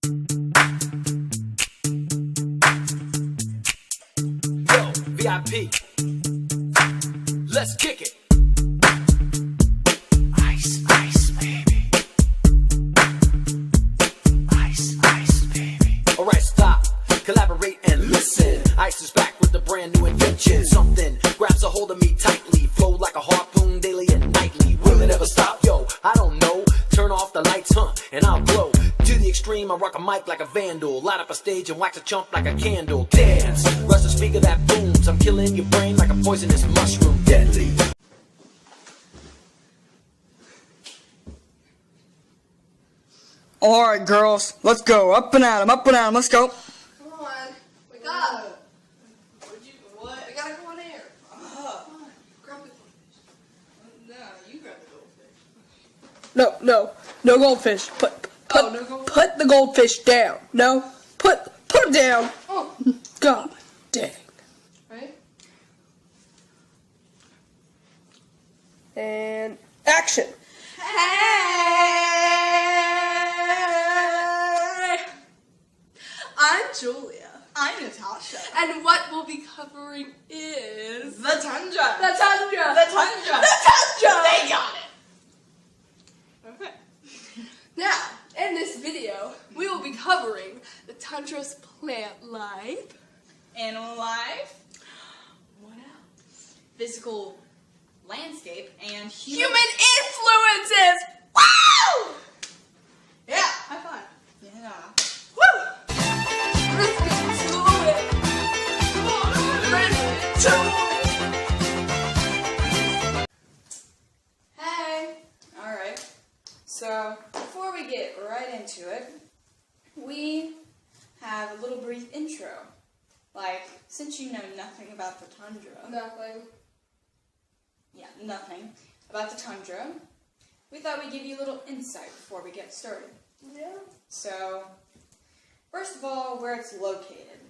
Yo, VIP. Let's kick it. Ice, ice, baby. Ice, ice, baby. Alright, stop, collaborate and listen. Ice is back with a brand new invention. Something grabs a hold of me tightly, flow like a harpoon daily and nightly. Will it ever stop? Yo, I don't know. Turn off the lights, and I'll glow. To the extreme, I rock a mic like a vandal. Light up a stage and wax a chump like a candle. Dance, rush the speaker that booms. I'm killing your brain like a poisonous mushroom. Deadly. Alright, girls, let's go. Up and at 'em, let's go. Come on, wake up. What? I gotta go on air. Come on, grab the goldfish. No, you grab the goldfish. No goldfish. Put the goldfish down. No, put it down. Oh. God dang. Right? And action. Hey! I'm Julia. I'm Natasha. And what we'll be covering is... The Tundra. The Tundra! The Tundra. The Tundra! They got it. Okay. Now, in this video, we will be covering the Tundra's plant life. Animal life. What else? Physical landscape and Human influences! Wow! Yeah, high five. Yeah. Woo! Let's get to it. Let's get to it. Hey. Alright. So, before we get right into it, we have a little brief intro. Like, since you know nothing about the tundra. Nothing. Yeah, nothing about the tundra. We thought we'd give you a little insight before we get started. Yeah. So, first of all, where it's located.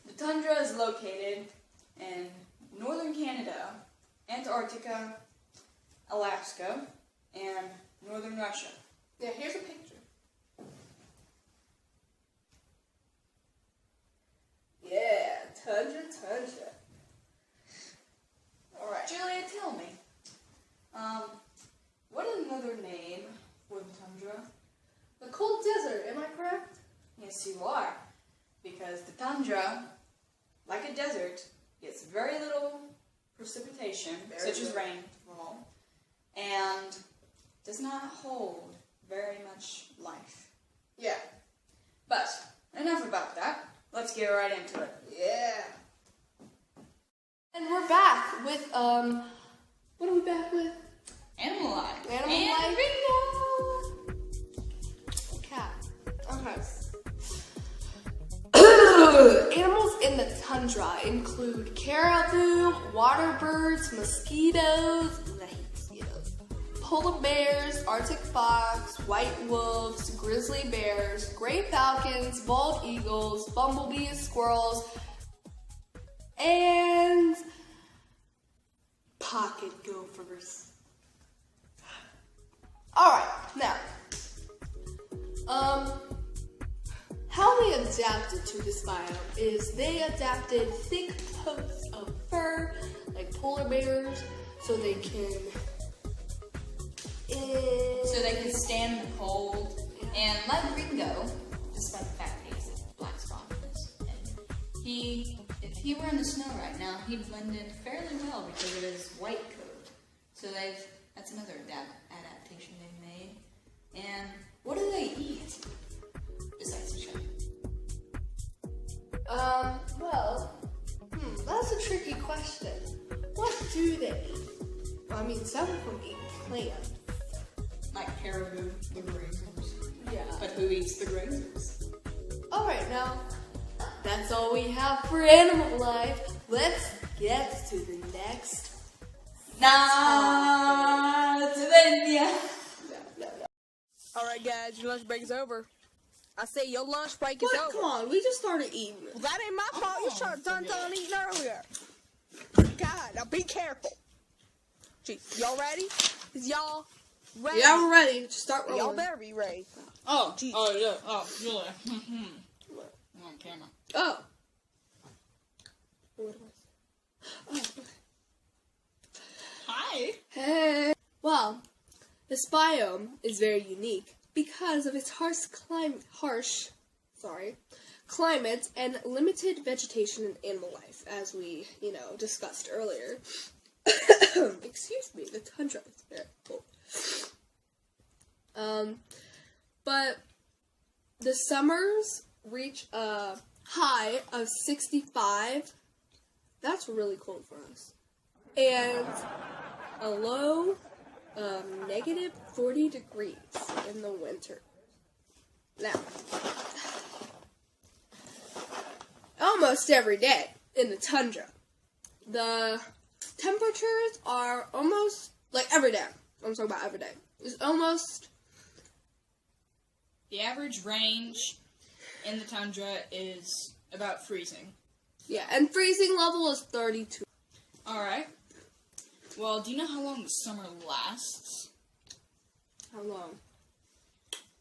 The tundra is located in northern Canada, Antarctica, Alaska, and northern Russia. Yeah, here's a picture. Yeah, Tundra. Alright, Julia, tell me, what is another name for the tundra? The cold desert, am I correct? Yes, you are. Because the tundra, like a desert, gets very little precipitation, such as rainfall, and does not hold very much life. Yeah. But, enough about that. Let's get right into it. Yeah. And we're back with, what are we back with? Animal life. Animal and life. video. Cat. Okay. Animals in the tundra include caribou, water birds, mosquitoes, polar bears, Arctic fox, white wolves, grizzly bears, gray falcons, bald eagles, bumblebees, squirrels, and pocket gophers. Alright, now, how they adapted to this biome is they adapted thick coats of fur, like polar bears, so they can stand the cold. And like Ringo, despite the fact that he's a black spot, if he were in the snow right now, he'd blend in fairly well because of his white coat. So that's another adaptation they've made. And what do they eat besides each other? That's a tricky question. What do they eat? Well, I mean, some of them eat plants. Like caribou, the grazers. Yeah. But who eats the grazers? Alright, now, that's all we have for animal life. Let's get to the next Alright, guys, your lunch break is over. I say your lunch break is over. Come on, we just started eating. Well, that ain't my fault. You should have done eating earlier. God, now be careful. Gee, y'all ready? Is y'all ready? Yeah, we're ready. Just start rolling. Y'all better be ready. Oh, Jeez. oh, yeah. Oh, Julia. On camera. Oh. What was it? Oh. Hi. Hey. Well, this biome is very unique because of its climate and limited vegetation and animal life, as we, discussed earlier. Excuse me, the tundra is very cold. But the summers reach a high of 65. That's really cold for us. And a low of negative 40 degrees in the winter. Now, almost every day in the tundra, the temperatures are almost, like every day, I'm talking about every day, is almost... The average range in the tundra is about freezing. Yeah, and freezing level is 32. Alright. Well, do you know how long the summer lasts? How long?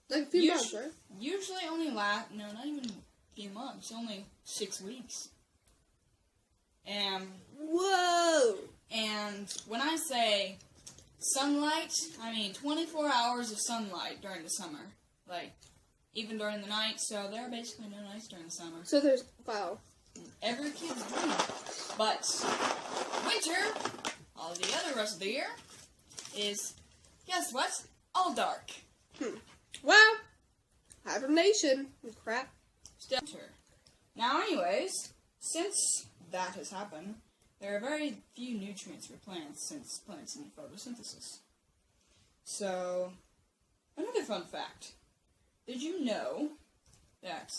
Like a few months, right? Usually only not even a few months, only 6 weeks. And Whoa! And when I say sunlight, I mean 24 hours of sunlight during the summer. Like, even during the night, so there are basically no nights during the summer. So there's, wow. Every kid's dream. But winter, all the other rest of the year, is, guess what? All dark. Well, hibernation and crap. Still winter. Now, anyways, since that has happened, there are very few nutrients for plants, since plants need photosynthesis. So, another fun fact. Did you know that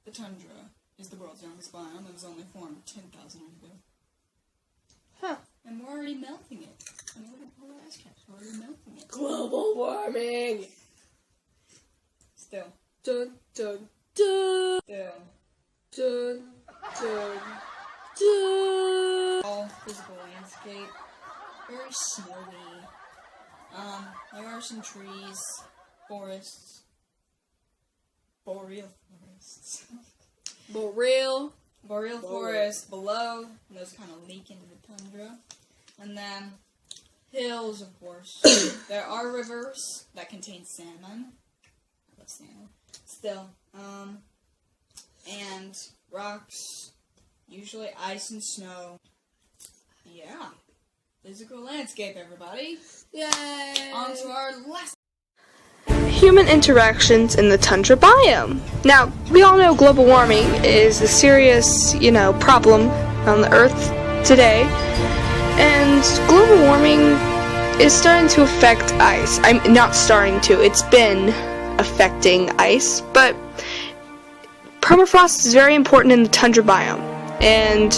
the tundra is the world's youngest biome and was only formed 10,000 years ago? Huh. And we're already melting it. I mean, look at polar ice caps. We're already melting it. Global warming! Still. Dun, dun, dun! Still. Dun, dun, dun! All physical landscape. Very snowy. There are some trees, forests. Boreal forests. Boreal forests below, and those kind of leak into the tundra. And then hills, of course. There are rivers that contain salmon. I love salmon. Still. And rocks. Usually ice and snow. Yeah. Physical landscape, everybody. Yay! On to our last. Human interactions in the tundra biome. Now, we all know global warming is a serious, problem on the Earth today. And global warming is starting to affect ice. I'm not starting to, it's been affecting ice, but permafrost is very important in the tundra biome. And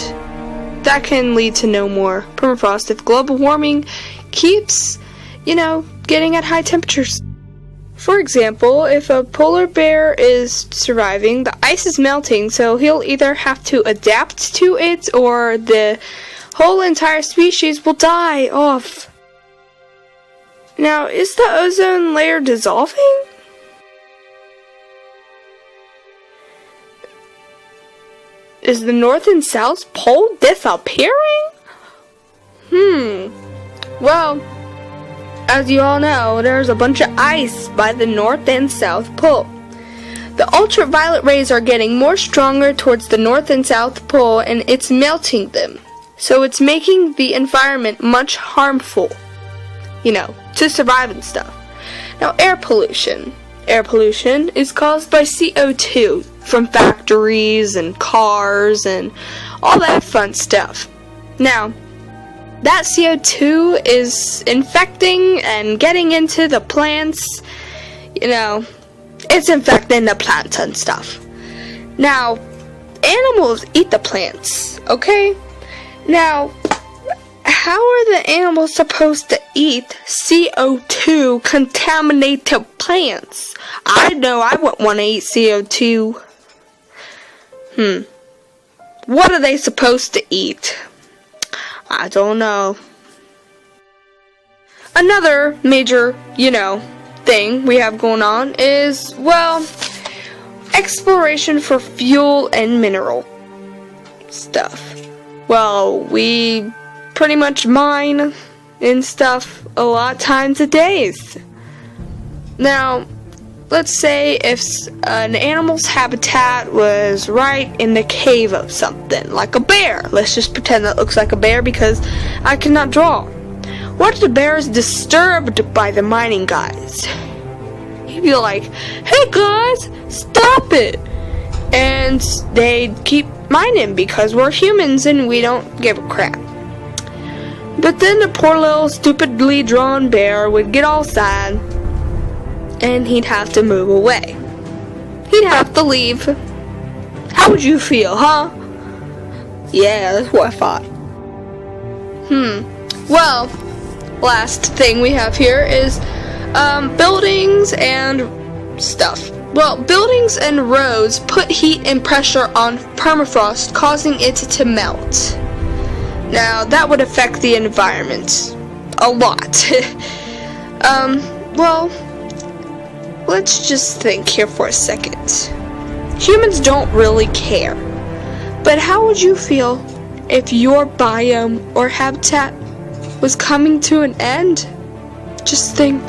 that can lead to no more permafrost if global warming keeps, getting at high temperatures. For example, if a polar bear is surviving, the ice is melting, so he'll either have to adapt to it or the whole entire species will die off. Now, is the ozone layer dissolving? Is the North and South Pole disappearing? Well, as you all know, there's a bunch of ice by the North and South Pole. The ultraviolet rays are getting more stronger towards the North and South Pole, and it's melting them. So it's making the environment much harmful, to survive and stuff. Now, air pollution. Air pollution is caused by CO2 from factories and cars and all that fun stuff. Now, that CO2 is infecting and getting into the plants, it's infecting the plants and stuff. Now, animals eat the plants, okay? Now, how are the animals supposed to eat CO2 contaminated plants? I know I wouldn't want to eat CO2. What are they supposed to eat? I don't know. Another major, thing we have going on is, well, exploration for fuel and mineral stuff. Well, we pretty much mine and stuff a lot of times a day. Now, let's say if an animal's habitat was right in the cave of something, like a bear. Let's just pretend that looks like a bear because I cannot draw. What if the bear is disturbed by the mining guys? He'd be like, "Hey guys, stop it!" And they'd keep mining because we're humans and we don't give a crap. But then the poor little stupidly drawn bear would get all sad and he'd have to move away. He'd have to leave. How would you feel, huh? Yeah, that's what I thought. Well, last thing we have here is buildings and stuff. Well, buildings and roads put heat and pressure on permafrost, causing it to melt. Now, that would affect the environment a lot. Well, let's just think here for a second. Humans don't really care. But how would you feel if your biome or habitat was coming to an end? Just think.